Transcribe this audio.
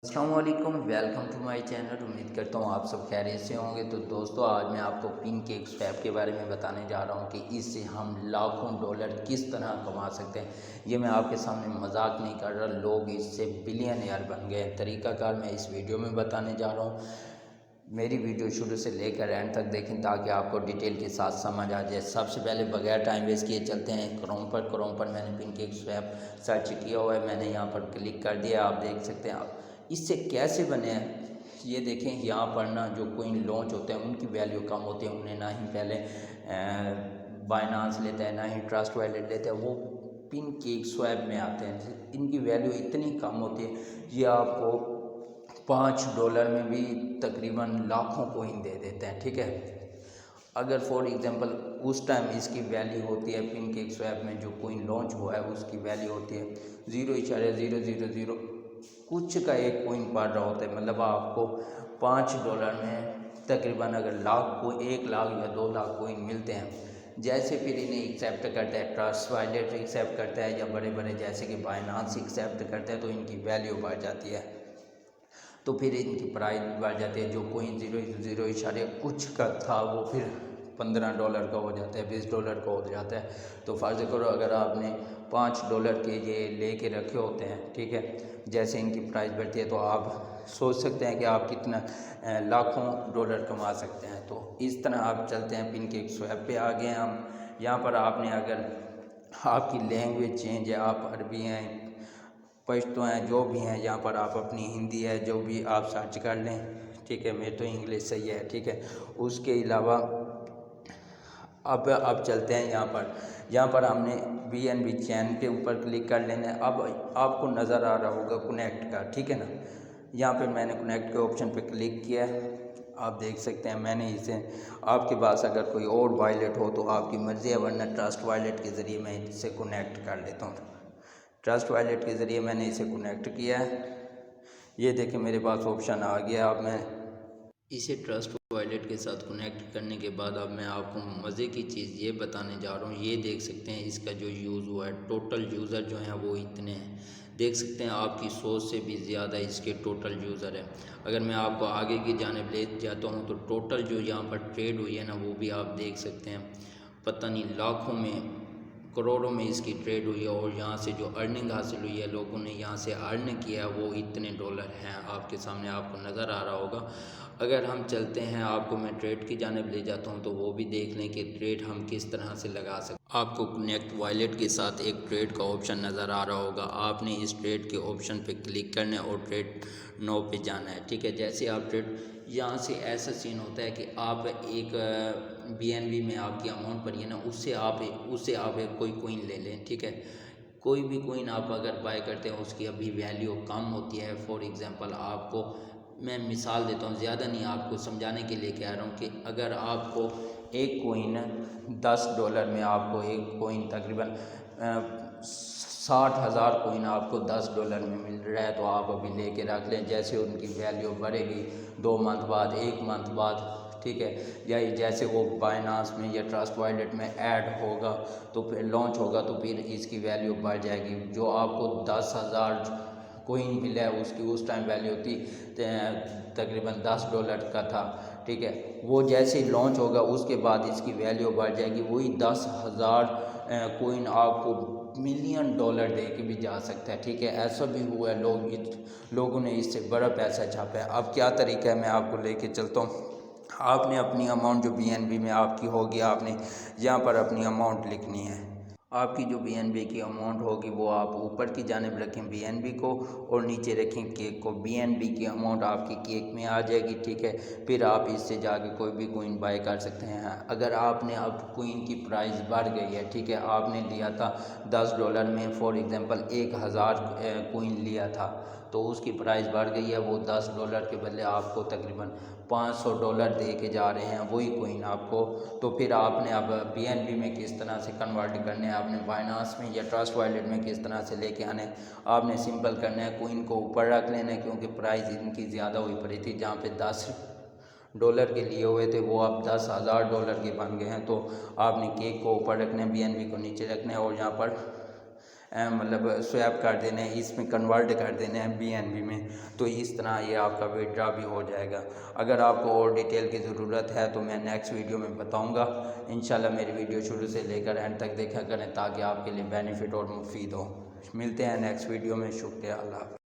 अस्सलाम वालेकुम, welcome to my channel. उम्मीद करता हूँ आप सब खैरियत से होंगे। तो दोस्तों, आज मैं आपको पिन केक स्वैप के बारे में बताने जा रहा हूँ कि इससे हम लाखों डॉलर किस तरह कमा सकते हैं। ये मैं आपके सामने मजाक नहीं कर रहा, लोग इससे बिलियनर बन गए हैं। तरीक़ाकार मैं इस वीडियो में बताने जा रहा हूँ। मेरी वीडियो शुरू से लेकर एंड तक देखें ताकि आपको डिटेल के साथ समझ आ जाए। सबसे पहले बगैर टाइम वेस्ट किए चलते हैं क्रोम पर मैंने पिन केक स्वैप सर्च किया हुआ है। मैंने यहाँ पर क्लिक कर दिया। आप देख सकते हैं आप इससे कैसे बने हैं। ये देखें, यहाँ पर ना जो कोइन लॉन्च होते हैं उनकी वैल्यू कम होती है। उन्हें ना ही पहले बाइनांस लेता है, ना ही ट्रस्ट वॉलेट लेता है, वो पिन केक स्वैप में आते हैं। इनकी वैल्यू इतनी कम होती है, ये आपको $5 में भी तकरीबन लाखों कोइन दे देते हैं। ठीक है, अगर फॉर एग्जांपल उस टाइम इसकी वैल्यू होती है, पिन केक स्वैप में जो कोइन लॉन्च हुआ है उसकी वैल्यू होती है 0.000 कुछ का एक कोइन पड़ रहा होता है। मतलब आपको $5 में तकरीबन अगर लाख को 1 लाख या 2 लाख कोइन मिलते हैं। जैसे फिर इन्हें एक्सेप्ट करता है, ट्रस्ट वॉलेट एक्सेप्ट करता है या बड़े बड़े जैसे कि बाइनांस एक्सेप्ट करता है, तो इनकी वैल्यू बढ़ जाती है। तो फिर इनकी प्राइस बढ़ जाती है। जो कोइन 0.0 कुछ का था वो फिर $15 का हो जाता है, $20 का हो जाता है। तो फ़र्ज़ करो अगर आपने $5 के ये ले के रखे होते हैं, ठीक है, जैसे इनकी प्राइस बढ़ती है तो आप सोच सकते हैं कि आप कितना लाखों डॉलर कमा सकते हैं। तो इस तरह आप चलते हैं। पिन केक स्वैप पे आ गए हम। यहाँ पर आपने अगर आपकी लैंग्वेज चेंज है, आप अरबी हैं, पश्तो हैं, जो भी हैं, यहाँ पर आप अपनी हिंदी है जो भी आप सर्च कर लें। ठीक है, मेरे तो इंग्लिश सही है। ठीक है, उसके अलावा अब चलते हैं यहाँ पर हमने BNB चैन के ऊपर क्लिक कर लेना है। अब आपको नज़र आ रहा होगा कनेक्ट का, ठीक है ना। यहाँ पे मैंने कनेक्ट के ऑप्शन पे क्लिक किया है। आप देख सकते हैं मैंने इसे, आपके पास अगर कोई और वॉलेट हो तो आपकी मर्ज़ी है, वरना ट्रस्ट वॉलेट के ज़रिए मैं इसे कनेक्ट कर लेता हूँ। ट्रस्ट वॉलेट के ज़रिए मैंने इसे कनेक्ट किया है। ये देखें मेरे पास ऑप्शन आ गया। अब मैं इसे ट्रस्ट वॉलेट के साथ कनेक्ट करने के बाद अब मैं आपको मज़े की चीज़ ये बताने जा रहा हूँ। ये देख सकते हैं इसका जो यूज़ हुआ है, टोटल यूज़र जो हैं वो इतने हैं। देख सकते हैं आपकी सोच से भी ज़्यादा इसके टोटल यूज़र है। अगर मैं आपको आगे की जानिब ले जाता हूँ तो टोटल जो यहाँ पर ट्रेड हुई है ना, वो भी आप देख सकते हैं। पता नहीं लाखों में, करोड़ों में इसकी ट्रेड हुई है। और यहाँ से जो अर्निंग हासिल हुई है, लोगों ने यहाँ से अर्न किया है, वो इतने डॉलर हैं। आपके सामने आपको नज़र आ रहा होगा। अगर हम चलते हैं, आपको मैं ट्रेड की जानिब ले जाता हूँ तो वो भी देख लें कि ट्रेड हम किस तरह से लगा सकते हैं। आपको कनेक्ट वॉलेट के साथ एक ट्रेड का ऑप्शन नज़र आ रहा होगा। आपने इस ट्रेड के ऑप्शन पे क्लिक करना है और ट्रेड नो पे जाना है। ठीक है, जैसे आप ट्रेड, यहाँ से ऐसा सीन होता है कि आप एक BNB में आपकी अमाउंट पड़ी है ना, उससे आप एक कोई कोइन ले लें। ठीक है, कोई भी कोइन आप अगर बाय करते हैं उसकी अभी वैल्यू कम होती है। फॉर एग्ज़ाम्पल आपको मैं मिसाल देता हूँ, ज़्यादा नहीं, आपको समझाने के लिए कह रहा हूँ कि अगर आपको एक कोइन $10 में, आपको एक कोइन तकरीबन 60,000 कोइन आपको $10 में मिल रहा है, तो आप अभी लेके रख लें। जैसे उनकी वैल्यू बढ़ेगी 2 मंथ बाद, 1 मंथ बाद, ठीक है, या जैसे वो बाइनांस में या ट्रस्ट वॉलेट में ऐड होगा तो फिर लॉन्च होगा तो फिर इसकी वैल्यू बढ़ जाएगी। जो आपको 10,000 कोइन मिला है उसकी उस टाइम वैल्यू थी तकरीबन $10 का था। ठीक है, वो जैसे ही लॉन्च होगा उसके बाद इसकी वैल्यू बढ़ जाएगी। वही 10,000 कोइन आपको $1,000,000 दे के भी जा सकता है। ठीक है, ऐसा भी हुआ है, लोगों ने इससे बड़ा पैसा छापा है। अब क्या तरीका है, मैं आपको लेके चलता हूँ। आपने अपनी अमाउंट जो BNB में आपकी होगी, आपने यहाँ पर अपनी अमाउंट लिखनी है। आपकी जो BNB की अमाउंट होगी वो आप ऊपर की जानिब रखें BNB को, और नीचे रखें केक को। BNB की अमाउंट आपकी केक में आ जाएगी। ठीक है, फिर आप इससे जाके कोई भी कोइन बाय कर सकते हैं। अगर आपने अब कोइन की प्राइस बढ़ गई है, ठीक है, आपने लिया था $10 में, फॉर एग्ज़ाम्पल 1,000 कोइन लिया था, तो उसकी प्राइस बढ़ गई है, वो $10 के बदले आपको तकरीबन $500 दे के जा रहे हैं वही कोइन आपको। तो फिर आपने अब BNB में किस तरह से कन्वर्ट करने हैं, आपने बाइनांस में या ट्रस्ट वॉलेट में किस तरह से लेके आने, आपने सिंपल करना है, कोइन को ऊपर रख लेना है, क्योंकि प्राइस इनकी ज़्यादा हुई पड़ी थी। जहाँ पे $10 के लिए हुए थे वो अब $10,000 के बन गए हैं। तो आपने केक को ऊपर रखना है, BNB को नीचे रखना है, और यहाँ पर मतलब स्वैप कर देने हैं, इसमें कन्वर्ट कर देने हैं BNB में, तो इस तरह ये आपका विड्रॉ भी हो जाएगा। अगर आपको और डिटेल की ज़रूरत है तो मैं नेक्स्ट वीडियो में बताऊंगा। इंशाल्लाह मेरी वीडियो शुरू से लेकर एंड तक देखा करें ताकि आपके लिए बेनिफिट और मुफीद हो। मिलते हैं नेक्स्ट वीडियो में। शुक्रिया। अल्लाह।